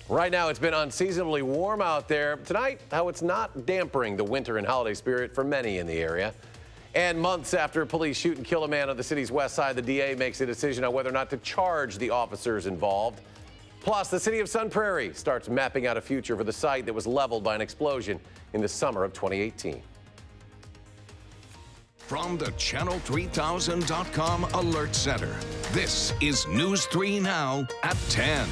Right now, it's been unseasonably warm out there. Tonight, how it's not dampering the winter and holiday spirit for many in the area. And months after police shoot and kill a man on the city's west side, the DA makes a decision on whether or not to charge the officers involved. Plus, the city of Sun Prairie starts mapping out a future for the site that was leveled by an explosion in the summer of 2018. From the Channel3000.com Alert Center, this is News 3 Now at 10.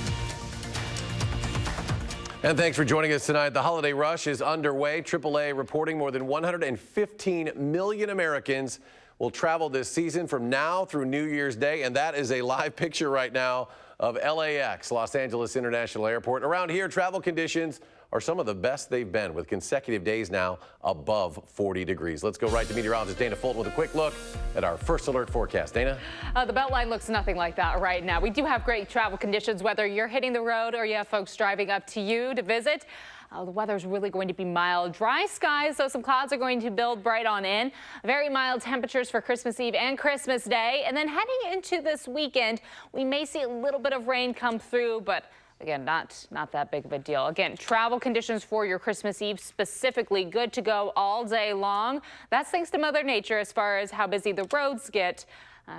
And thanks for joining us tonight. The holiday rush is underway. AAA reporting more than 115 million Americans will travel this season from now through New Year's Day. And that is a live picture right now of LAX, Los Angeles International Airport. Around here, travel conditions are some of the best they've been, with consecutive days now above 40 degrees. Let's go right to meteorologist Dana Fulton with a quick look at our first alert forecast. Dana? The Beltline looks nothing like that right now. We do have great travel conditions, whether you're hitting the road or you have folks driving up to you to visit. The weather's really going to be mild. Dry skies, so some clouds are going to build right on in. Very mild temperatures for Christmas Eve and Christmas Day. And then heading into this weekend, we may see a little bit of rain come through, but again, not that big of a deal. Again, travel conditions for your Christmas Eve specifically good to go all day long. That's thanks to Mother Nature as far as how busy the roads get.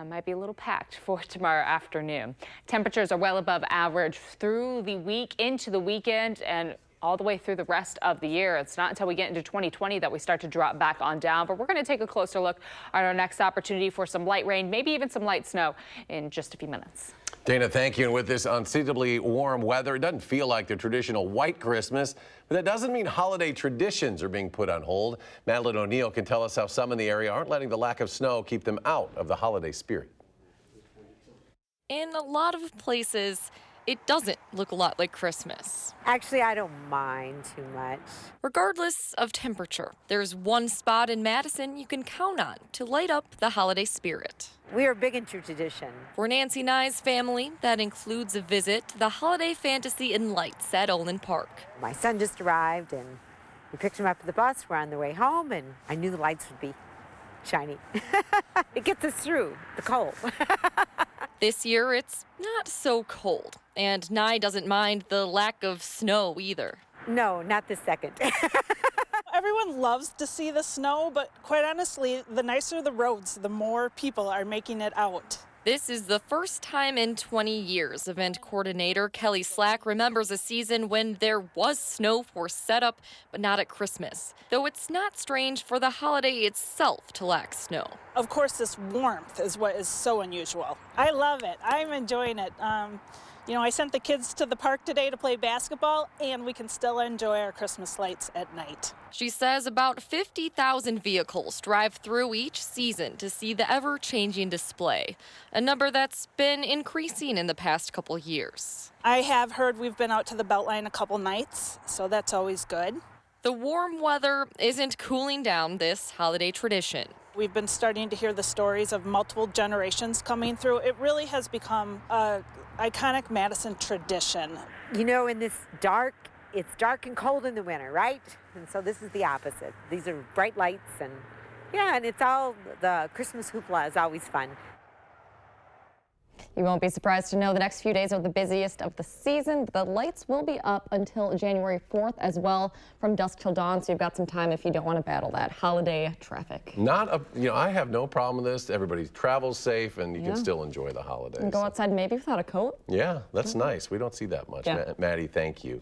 Might be a little packed for tomorrow afternoon. Temperatures are well above average through the week into the weekend and all the way through the rest of the year. It's not until we get into 2020 that we start to drop back on down, but we're going to take a closer look at our next opportunity for some light rain, maybe even some light snow in just a few minutes. Dana, thank you. And with this unseasonably warm weather, it doesn't feel like the traditional white Christmas, but that doesn't mean holiday traditions are being put on hold. Madeline O'Neill can tell us how some in the area aren't letting the lack of snow keep them out of the holiday spirit. In a lot of places, it doesn't look a lot like Christmas. Actually, I don't mind too much. Regardless of temperature, there's one spot in Madison you can count on to light up the holiday spirit. We are big into tradition. For Nancy Nye's family, that includes a visit to the Holiday Fantasy and Lights at Olin Park. My son just arrived and we picked him up at the bus. We're on the way home and I knew the lights would be shiny. It gets us through the cold. This year, it's not so cold, and Nye doesn't mind the lack of snow either. No, not this second. Everyone loves to see the snow, but quite honestly, the nicer the roads, the more people are making it out. This is the first time in 20 years. Event coordinator Kelly Slack remembers a season when there was snow for setup, but not at Christmas. Though it's not strange for the holiday itself to lack snow. Of course, this warmth is what is so unusual. I love it. I'm enjoying it. I sent the kids to the park today to play basketball, and we can still enjoy our Christmas lights at night. She says about 50,000 vehicles drive through each season to see the ever-changing display, a number that's been increasing in the past couple years. I have heard we've been out to the Beltline a couple nights, so that's always good. The warm weather isn't cooling down this holiday tradition. We've been starting to hear the stories of multiple generations coming through. It really has become an iconic Madison tradition. You know, in this it's dark and cold in the winter, right? And so this is the opposite. These are bright lights and it's all, the Christmas hoopla is always fun. You won't be surprised to know the next few days are the busiest of the season. The lights will be up until January 4th as well, from dusk till dawn, so you've got some time if you don't want to battle that holiday traffic. I have no problem with this. Everybody travels safe and you can still enjoy the holidays. And go outside maybe without a coat. Yeah, that's nice. We don't see that much. Yeah. Maddie, thank you.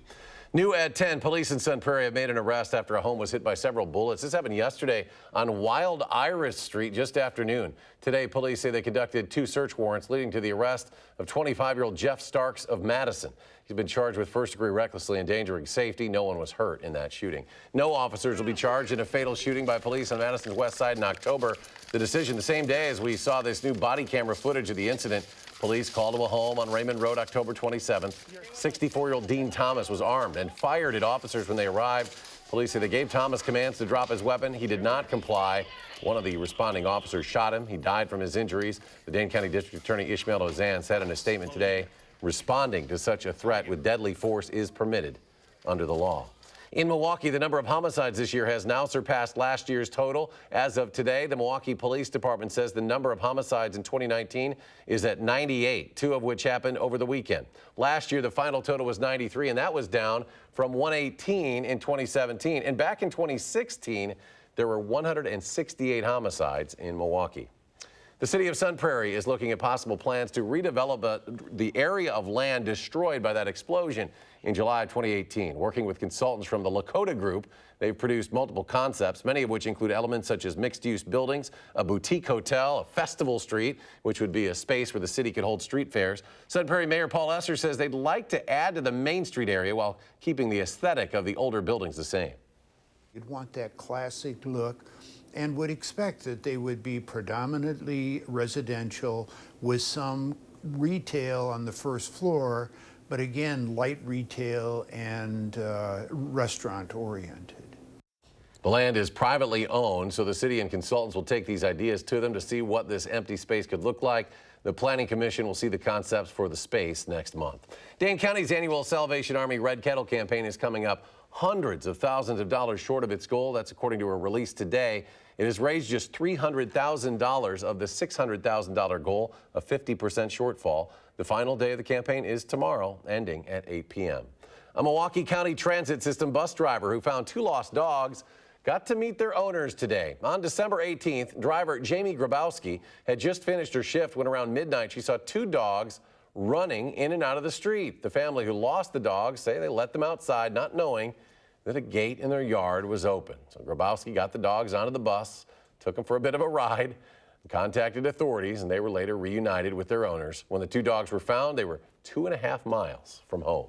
New at 10, police in Sun Prairie have made an arrest after a home was hit by several bullets. This happened yesterday on Wild Iris Street just after noon. Today, police say they conducted 2 search warrants leading to the arrest of 25-year-old Jeff Starks of Madison. He's been charged with first-degree recklessly endangering safety. No one was hurt in that shooting. No officers will be charged in a fatal shooting by police on Madison's west side in October. The decision the same day as we saw this new body camera footage of the incident. Police called to a home on Raymond Road October 27th. 64-year-old Dean Thomas was armed and fired at officers when they arrived. Police say they gave Thomas commands to drop his weapon. He did not comply. One of the responding officers shot him. He died from his injuries. The Dane County District Attorney Ishmael Ozan said in a statement today, responding to such a threat with deadly force is permitted under the law. In Milwaukee, the number of homicides this year has now surpassed last year's total. As of today, the Milwaukee Police Department says the number of homicides in 2019 is at 98, 2 of which happened over the weekend. Last year, the final total was 93, and that was down from 118 in 2017. And back in 2016, there were 168 homicides in Milwaukee. The city of Sun Prairie is looking at possible plans to redevelop the area of land destroyed by that explosion in July of 2018. Working with consultants from the Lakota Group, they've produced multiple concepts, many of which include elements such as mixed-use buildings, a boutique hotel, a festival street, which would be a space where the city could hold street fairs. Sun Prairie Mayor Paul Esser says they'd like to add to the Main Street area while keeping the aesthetic of the older buildings the same. You'd want that classic look and would expect that they would be predominantly residential with some retail on the first floor, but again, light retail and restaurant oriented. The land is privately owned, so the city and consultants will take these ideas to them to see what this empty space could look like. The Planning Commission will see the concepts for the space next month. Dane County's annual Salvation Army Red Kettle campaign is coming up hundreds of thousands of dollars short of its goal. That's according to a release today. It has raised just $300,000 of the $600,000 goal, a 50% shortfall. The final day of the campaign is tomorrow, ending at 8 p.m. A Milwaukee County Transit System bus driver who found 2 lost dogs got to meet their owners today. On December 18th, driver Jamie Grabowski had just finished her shift when around midnight she saw 2 dogs running in and out of the street. The family who lost the dogs say they let them outside, not knowing that a gate in their yard was open. So Grabowski got the dogs onto the bus, took them for a bit of a ride, contacted authorities, and they were later reunited with their owners. When the 2 dogs were found, they were 2.5 miles from home.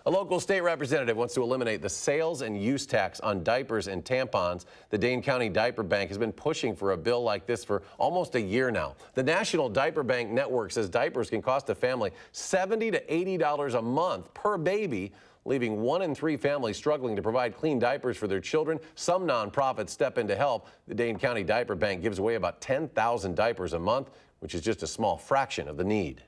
A local state representative wants to eliminate the sales and use tax on diapers and tampons. The Dane County Diaper Bank has been pushing for a bill like this for almost a year now. The National Diaper Bank Network says diapers can cost a family $70 to $80 a month per baby, leaving 1 in 3 families struggling to provide clean diapers for their children. Some nonprofits step in to help. The Dane County Diaper Bank gives away about 10,000 diapers a month, which is just a small fraction of the need.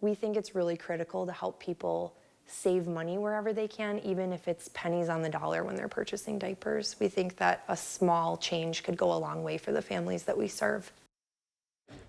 We think it's really critical to help people save money wherever they can, even if it's pennies on the dollar when they're purchasing diapers. We think that a small change could go a long way for the families that we serve.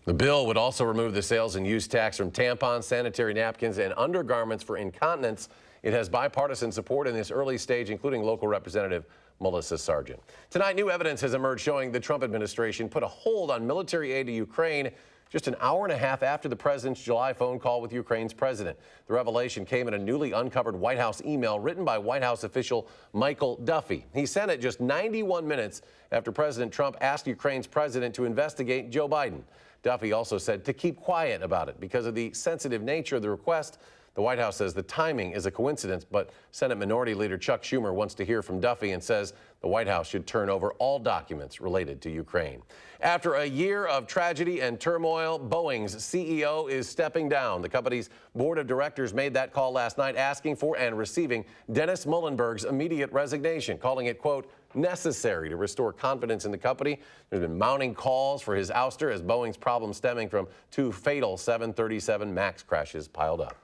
The bill would also remove the sales and use tax from tampons, sanitary napkins, and undergarments for incontinence. It has bipartisan support in this early stage, including local Representative Melissa Sargent. Tonight, new evidence has emerged showing the Trump administration put a hold on military aid to Ukraine just an hour and a half after the president's July phone call with Ukraine's president. The revelation came in a newly uncovered White House email written by White House official Michael Duffy. He sent it just 91 minutes after President Trump asked Ukraine's president to investigate Joe Biden. Duffy also said to keep quiet about it because of the sensitive nature of the request. The White House says the timing is a coincidence, but Senate Minority Leader Chuck Schumer wants to hear from Duffy and says the White House should turn over all documents related to Ukraine. After a year of tragedy and turmoil, Boeing's CEO is stepping down. The company's board of directors made that call last night, asking for and receiving Dennis Muhlenberg's immediate resignation, calling it, quote, necessary to restore confidence in the company. There's been mounting calls for his ouster as Boeing's problems stemming from 2 fatal 737 MAX crashes piled up.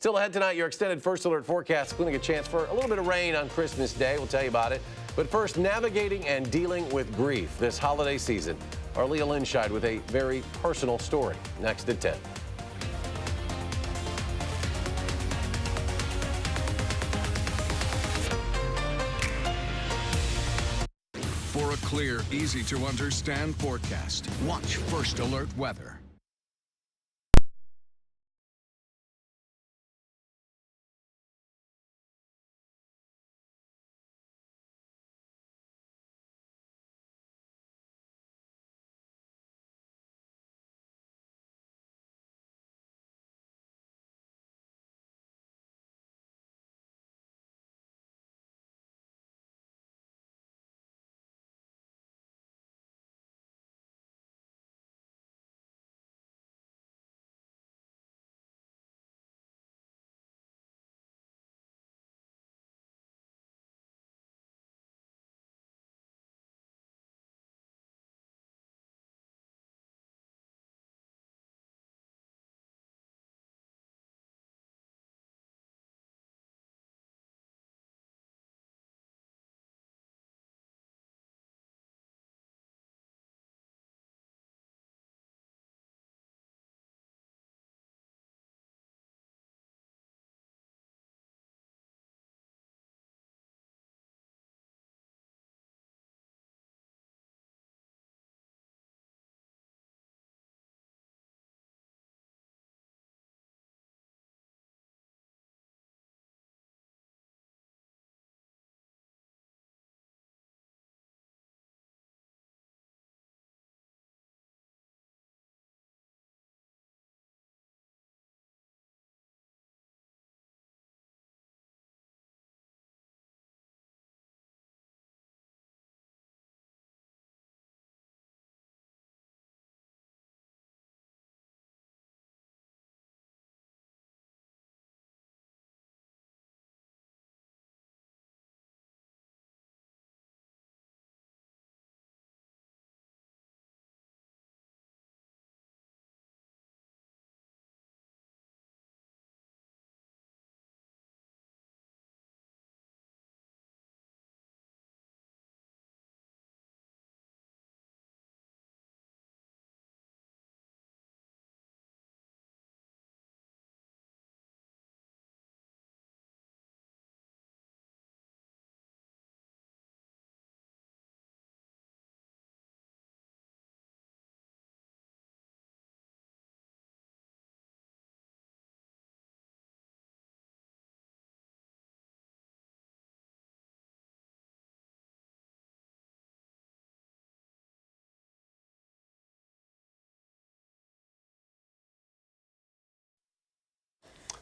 Still ahead tonight, your extended first alert forecast, including a chance for a little bit of rain on Christmas Day. We'll tell you about it. But first, navigating and dealing with grief this holiday season. Our Leah Linscheid with a very personal story. Next at 10. For a clear, easy to understand forecast, watch First Alert Weather.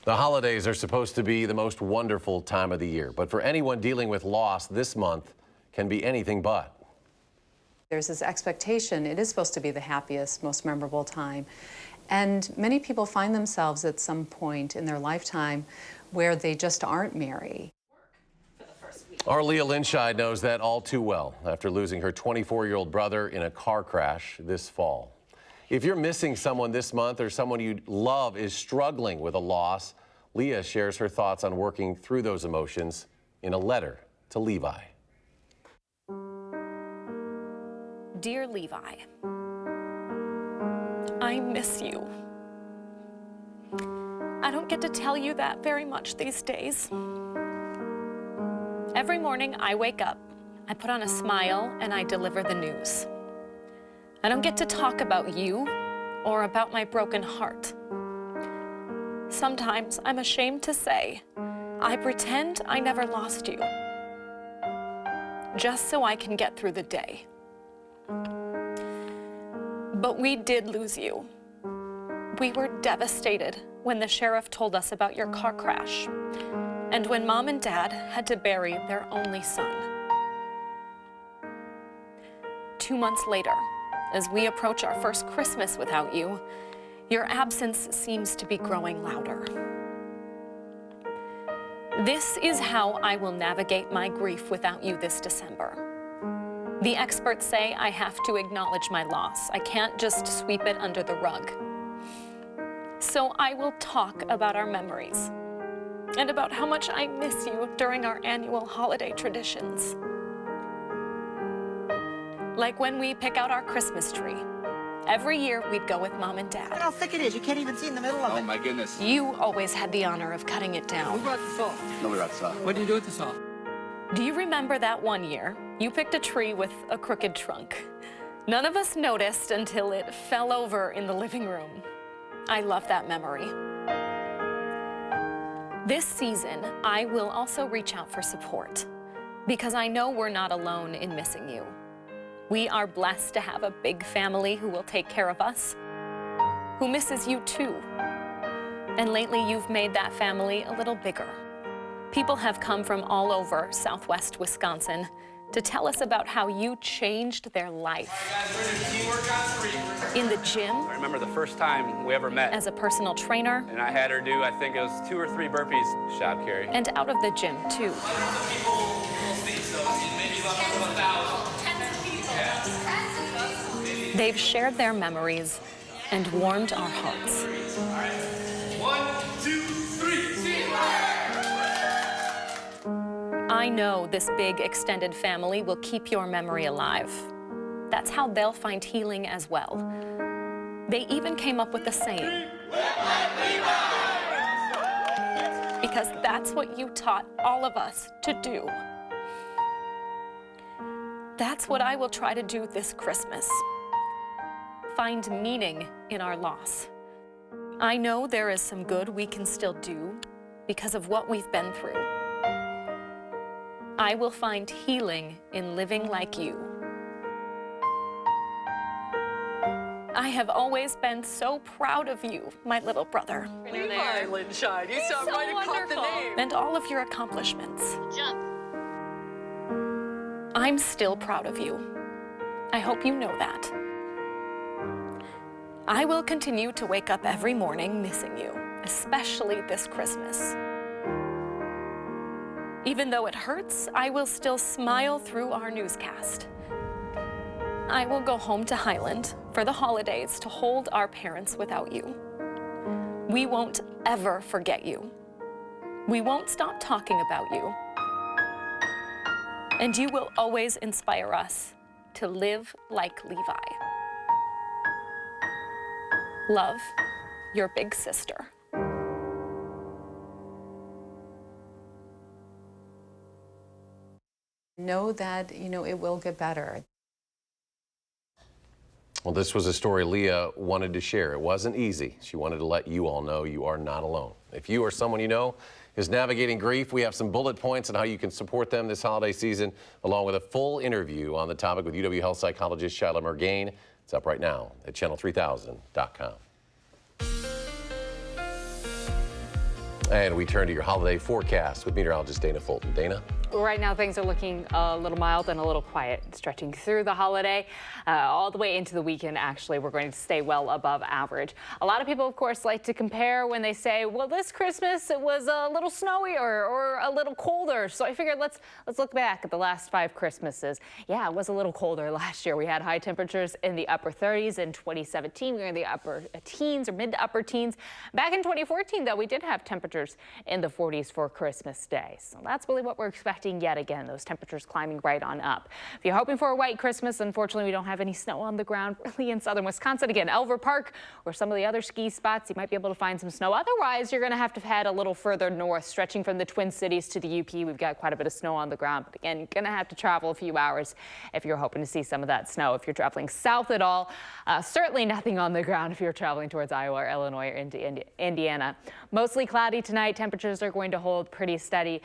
The holidays are supposed to be the most wonderful time of the year, but for anyone dealing with loss, this month can be anything but. There's this expectation it is supposed to be the happiest, most memorable time. And many people find themselves at some point in their lifetime where they just aren't merry. Our Leah Linscheid knows that all too well after losing her 24-year-old brother in a car crash this fall. If you're missing someone this month or someone you love is struggling with a loss, Leah shares her thoughts on working through those emotions in a letter to Levi. Dear Levi, I miss you. I don't get to tell you that very much these days. Every morning I wake up, I put on a smile and I deliver the news. I don't get to talk about you or about my broken heart. Sometimes I'm ashamed to say, I pretend I never lost you, just so I can get through the day. But we did lose you. We were devastated when the sheriff told us about your car crash and when Mom and Dad had to bury their only son. 2 months later, as we approach our first Christmas without you, your absence seems to be growing louder. This is how I will navigate my grief without you this December. The experts say I have to acknowledge my loss. I can't just sweep it under the rug. So I will talk about our memories and about how much I miss you during our annual holiday traditions. Like when we pick out our Christmas tree. Every year we'd go with Mom and Dad. Look how thick it is. You can't even see in the middle of it. Oh my goodness. You always had the honor of cutting it Who down. brought the saw? Nobody brought the saw. What did you do with the saw? Do you remember that one year you picked a tree with a crooked trunk? None of us noticed until it fell over in the living room. I love that memory. This season, I will also reach out for support because I know we're not alone in missing you. We are blessed to have a big family who will take care of us, who misses you too. And lately you've made that family a little bigger. People have come from all over Southwest Wisconsin to tell us about how you changed their life. In the gym. I remember the first time we ever met. As a personal trainer. And I had her do, I think it was 2 or 3 burpees, shot carry. And out of the gym too. They've shared their memories and warmed our hearts. 1, 2, 3. I know this big extended family will keep your memory alive. That's how they'll find healing as well. They even came up with a saying. Because that's what you taught all of us to do. That's what I will try to do this Christmas. Find meaning in our loss. I know there is some good we can still do because of what we've been through. I will find healing in living like you. I have always been so proud of you, my little brother. Levi Linscheid, you sound right and caught the name. And all of your accomplishments. Jump. I'm still proud of you. I hope you know that. I will continue to wake up every morning missing you, especially this Christmas. Even though it hurts, I will still smile through our newscast. I will go home to Highland for the holidays to hold our parents without you. We won't ever forget you. We won't stop talking about you. And you will always inspire us to live like Levi. Love, your big sister. Know that, it will get better. Well, this was a story Leah wanted to share. It wasn't easy. She wanted to let you all know you are not alone. If you or someone you know is navigating grief, we have some bullet points on how you can support them this holiday season, along with a full interview on the topic with UW Health psychologist Shyla Murgain. It's up right now at channel3000.com. And we turn to your holiday forecast with meteorologist Dana Fulton. Dana? Right now, things are looking a little mild and a little quiet, stretching through the holiday all the way into the weekend. Actually, we're going to stay well above average. A lot of people, of course, like to compare when they say, well, this Christmas it was a little snowy or a little colder. So I figured let's look back at the last 5 Christmases. Yeah, it was a little colder last year. We had high temperatures in the upper 30s. In 2017, we were in the upper teens or mid to upper teens. Back in 2014, though, we did have temperatures in the 40s for Christmas Day. So that's really what we're expecting yet again, those temperatures climbing right on up. If you're hoping for a white Christmas, unfortunately, we don't have any snow on the ground really in southern Wisconsin. Again, Elver Park or some of the other ski spots, you might be able to find some snow. Otherwise, you're going to have to head a little further north, stretching from the Twin Cities to the UP. We've got quite a bit of snow on the ground, but again, you're going to have to travel a few hours if you're hoping to see some of that snow. If you're traveling south at all, certainly nothing on the ground if you're traveling towards Iowa or Illinois or into Indiana. Mostly cloudy tonight. Temperatures are going to hold pretty steady,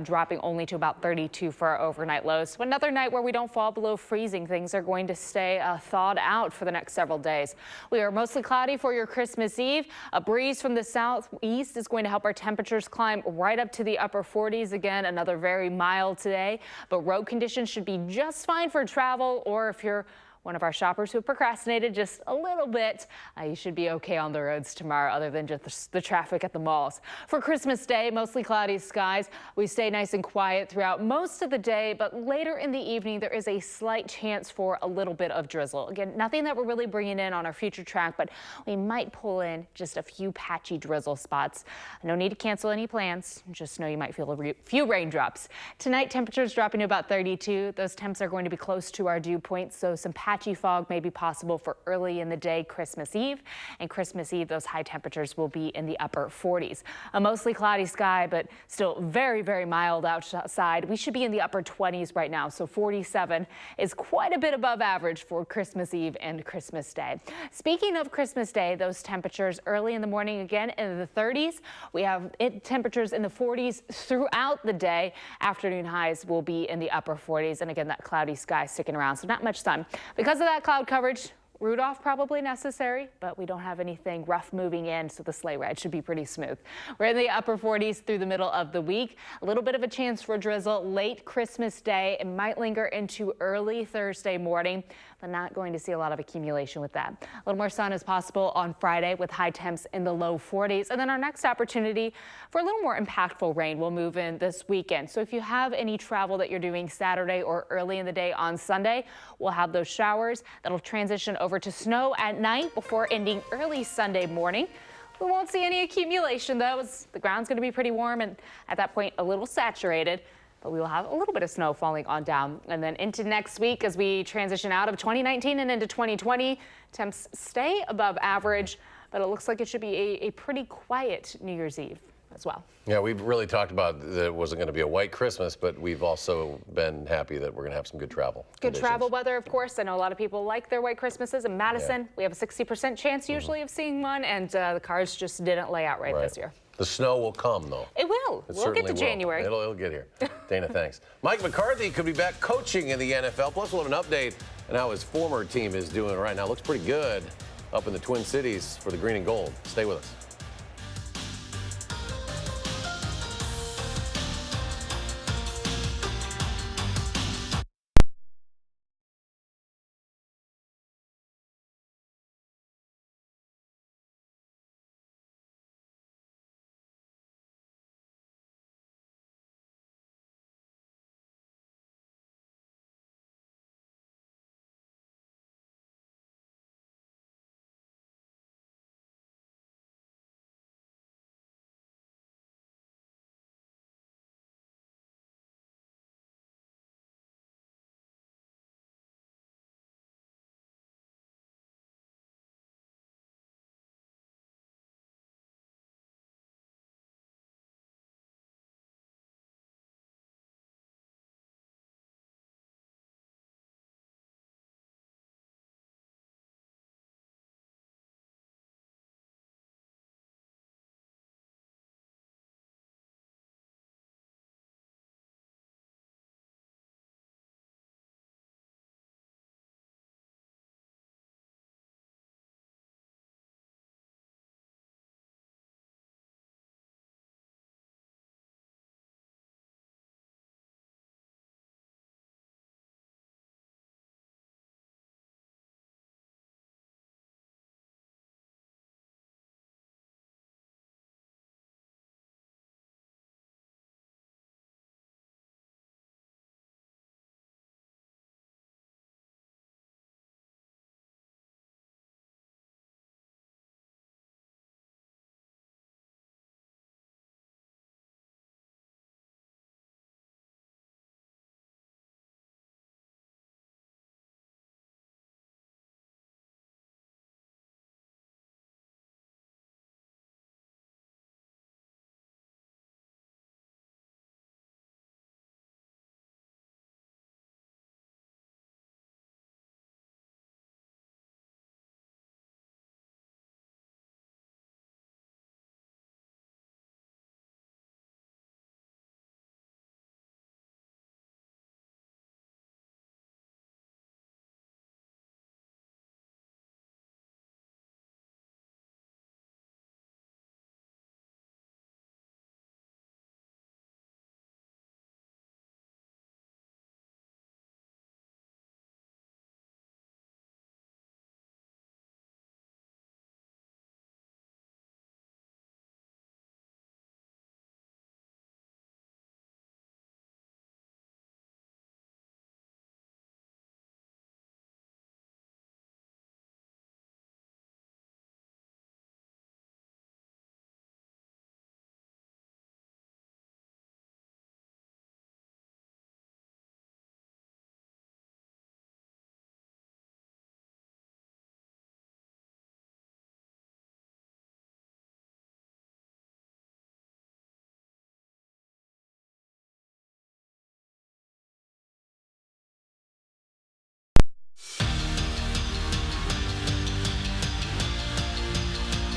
dropping only to about 32 for our overnight lows. So another night where we don't fall below freezing. Things are going to stay thawed out for the next several days. We are mostly cloudy for your Christmas Eve. A breeze from the southeast is going to help our temperatures climb right up to the upper 40s. Again, another very mild today, but road conditions should be just fine for travel, or if you're one of our shoppers who procrastinated just a little bit, you should be okay on the roads tomorrow, other than just the traffic at the malls. For Christmas Day, mostly cloudy skies. We stay nice and quiet throughout most of the day, but later in the evening, there is a slight chance for a little bit of drizzle. Again, nothing that we're really bringing in on our future track, but we might pull in just a few patchy drizzle spots. No need to cancel any plans. Just know you might feel a few raindrops. Tonight, temperatures dropping to about 32. Those temps are going to be close to our dew point, so some patchy fog may be possible for early in the day Christmas Eve. And Christmas Eve, those high temperatures will be in the upper 40s. A mostly cloudy sky, but still very, very mild outside. We should be in the upper 20s right now, so 47 is quite a bit above average for Christmas Eve and Christmas Day. Speaking of Christmas Day, those temperatures early in the morning again in the 30s. We have temperatures in the 40s throughout the day. Afternoon highs will be in the upper 40s, and again, that cloudy sky sticking around, so not much sun. Because of that cloud coverage, Rudolph probably necessary, but we don't have anything rough moving in, so the sleigh ride should be pretty smooth. We're in the upper 40s through the middle of the week. A little bit of a chance for drizzle late Christmas Day. It might linger into early Thursday morning, but not going to see a lot of accumulation with that. A little more sun is possible on Friday with high temps in the low 40s. And then our next opportunity for a little more impactful rain will move in this weekend. So if you have any travel that you're doing Saturday or early in the day on Sunday, we'll have those showers that'll transition over to snow at night before ending early Sunday morning. We won't see any accumulation, though, as the ground's going to be pretty warm and at that point a little saturated. But we will have a little bit of snow falling on down. And then into next week as we transition out of 2019 and into 2020, temps stay above average, but it looks like it should be a pretty quiet New Year's Eve as well. Yeah, we've really talked about that it wasn't going to be a white Christmas, but we've also been happy that we're going to have some good travel conditions. Travel weather, of course. I know a lot of people like their white Christmases. In Madison, we have a 60% chance usually of seeing one, and the cars just didn't lay out right this year. The snow will come, though. It will. We'll get to January. It'll get here. Dana, thanks. Mike McCarthy could be back coaching in the NFL. Plus, we'll have an update on how his former team is doing right now. Looks pretty good up in the Twin Cities for the green and gold. Stay with us.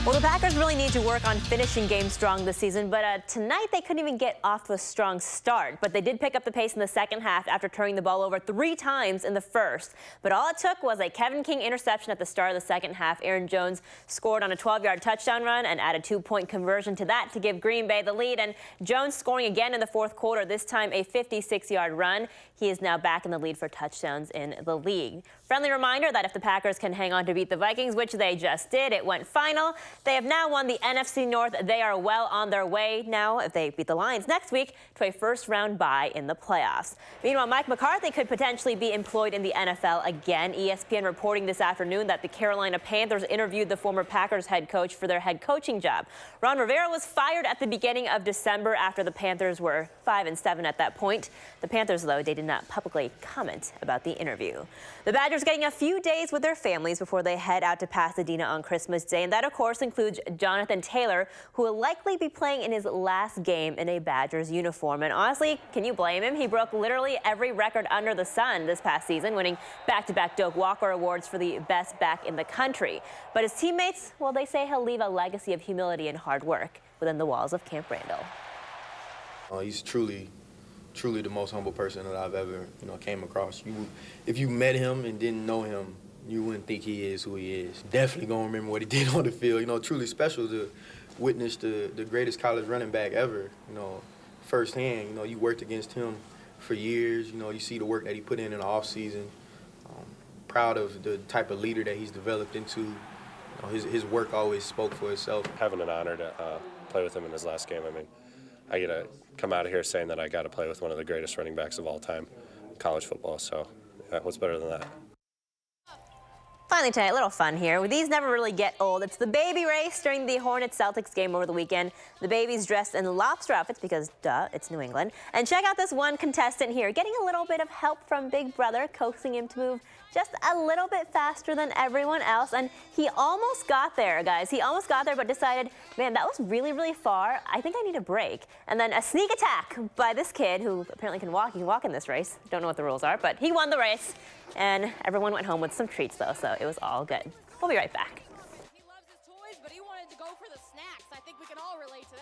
Well, the Packers really need to work on finishing games strong this season, but tonight they couldn't even get off to a strong start. But they did pick up the pace in the second half after turning the ball over 3 times in the first. But all it took was a Kevin King interception at the start of the second half. Aaron Jones scored on a 12-yard touchdown run and added 2-point conversion to that to give Green Bay the lead. And Jones scoring again in the fourth quarter, this time a 56-yard run. He is now back in the lead for touchdowns in the league. Friendly reminder that if the Packers can hang on to beat the Vikings, which they just did, it went final. They have now won the NFC North. They are well on their way now, if they beat the Lions next week, to a first-round bye in the playoffs. Meanwhile, Mike McCarthy could potentially be employed in the NFL again. ESPN reporting this afternoon that the Carolina Panthers interviewed the former Packers head coach for their head coaching job. Ron Rivera was fired at the beginning of December after the Panthers were 5-7 at that point. The Panthers, though, they did not publicly comment about the interview. The Badgers getting a few days with their families before they head out to Pasadena on Christmas Day, and that, of course, includes Jonathan Taylor, who will likely be playing in his last game in a Badgers uniform. And honestly, can you blame him? He broke literally every record under the sun this past season, winning back-to-back Doak Walker Awards for the best back in the country. But his teammates, well, they say he'll leave a legacy of humility and hard work within the walls of Camp Randall. He's truly the most humble person that I've ever, came across. If you met him and didn't know him, you wouldn't think he is who he is. Definitely gonna remember what he did on the field. Truly special to witness the greatest college running back ever, firsthand. You worked against him for years. You see the work that he put in the off season. Proud of the type of leader that he's developed into. His work always spoke for itself. Having an honor to play with him in his last game. I mean, I get to come out of here saying that I got to play with one of the greatest running backs of all time in college football. So, yeah, what's better than that? Finally tonight, a little fun here. These never really get old. It's the baby race during the Hornets-Celtics game over the weekend. The babies dressed in lobster outfits because, duh, it's New England. And check out this one contestant here, getting a little bit of help from Big Brother, coaxing him to move just a little bit faster than everyone else. And he almost got there, guys. He almost got there, but decided, man, that was really, really far. I think I need a break. And then a sneak attack by this kid who apparently can walk. He can walk in this race. Don't know what the rules are, but he won the race. And everyone went home with some treats, though, so it was all good. We'll be right back. He loves his toys, but he wanted to go for the snacks. I think we can all relate to that.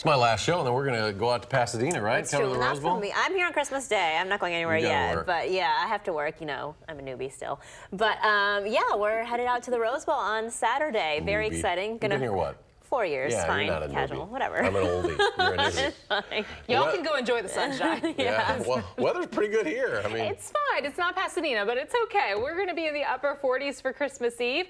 It's my last show, and then we're going to go out to Pasadena, right? It's Come to true. the Not Rose for Bowl? me. I'm here on Christmas Day. I'm not going anywhere You gotta yet. work. But yeah, I have to work. You know, I'm a newbie still. But yeah, we're headed out to the Rose Bowl on Saturday. Very Newbie. exciting. You've been here what? 4 years. Yeah, Fine. you're not a Casual. newbie. Whatever. I'm an oldie. You're a newbie. Fine. Y'all can go enjoy the sunshine. Yeah. Well, weather's pretty good here. I mean, It's fine. It's not Pasadena, but it's okay. We're going to be in the upper 40s for Christmas Eve.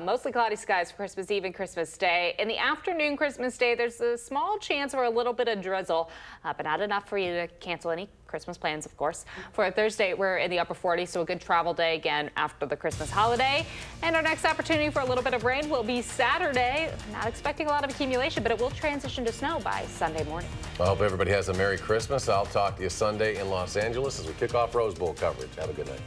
Mostly cloudy skies for Christmas Eve and Christmas Day. In the afternoon Christmas Day, there's a small chance for a little bit of drizzle, but not enough for you to cancel any Christmas plans, of course. For Thursday, we're in the upper 40s, so a good travel day again after the Christmas holiday. And our next opportunity for a little bit of rain will be Saturday. Not expecting a lot of accumulation, but it will transition to snow by Sunday morning. I hope everybody has a Merry Christmas. I'll talk to you Sunday in Los Angeles as we kick off Rose Bowl coverage. Have a good night.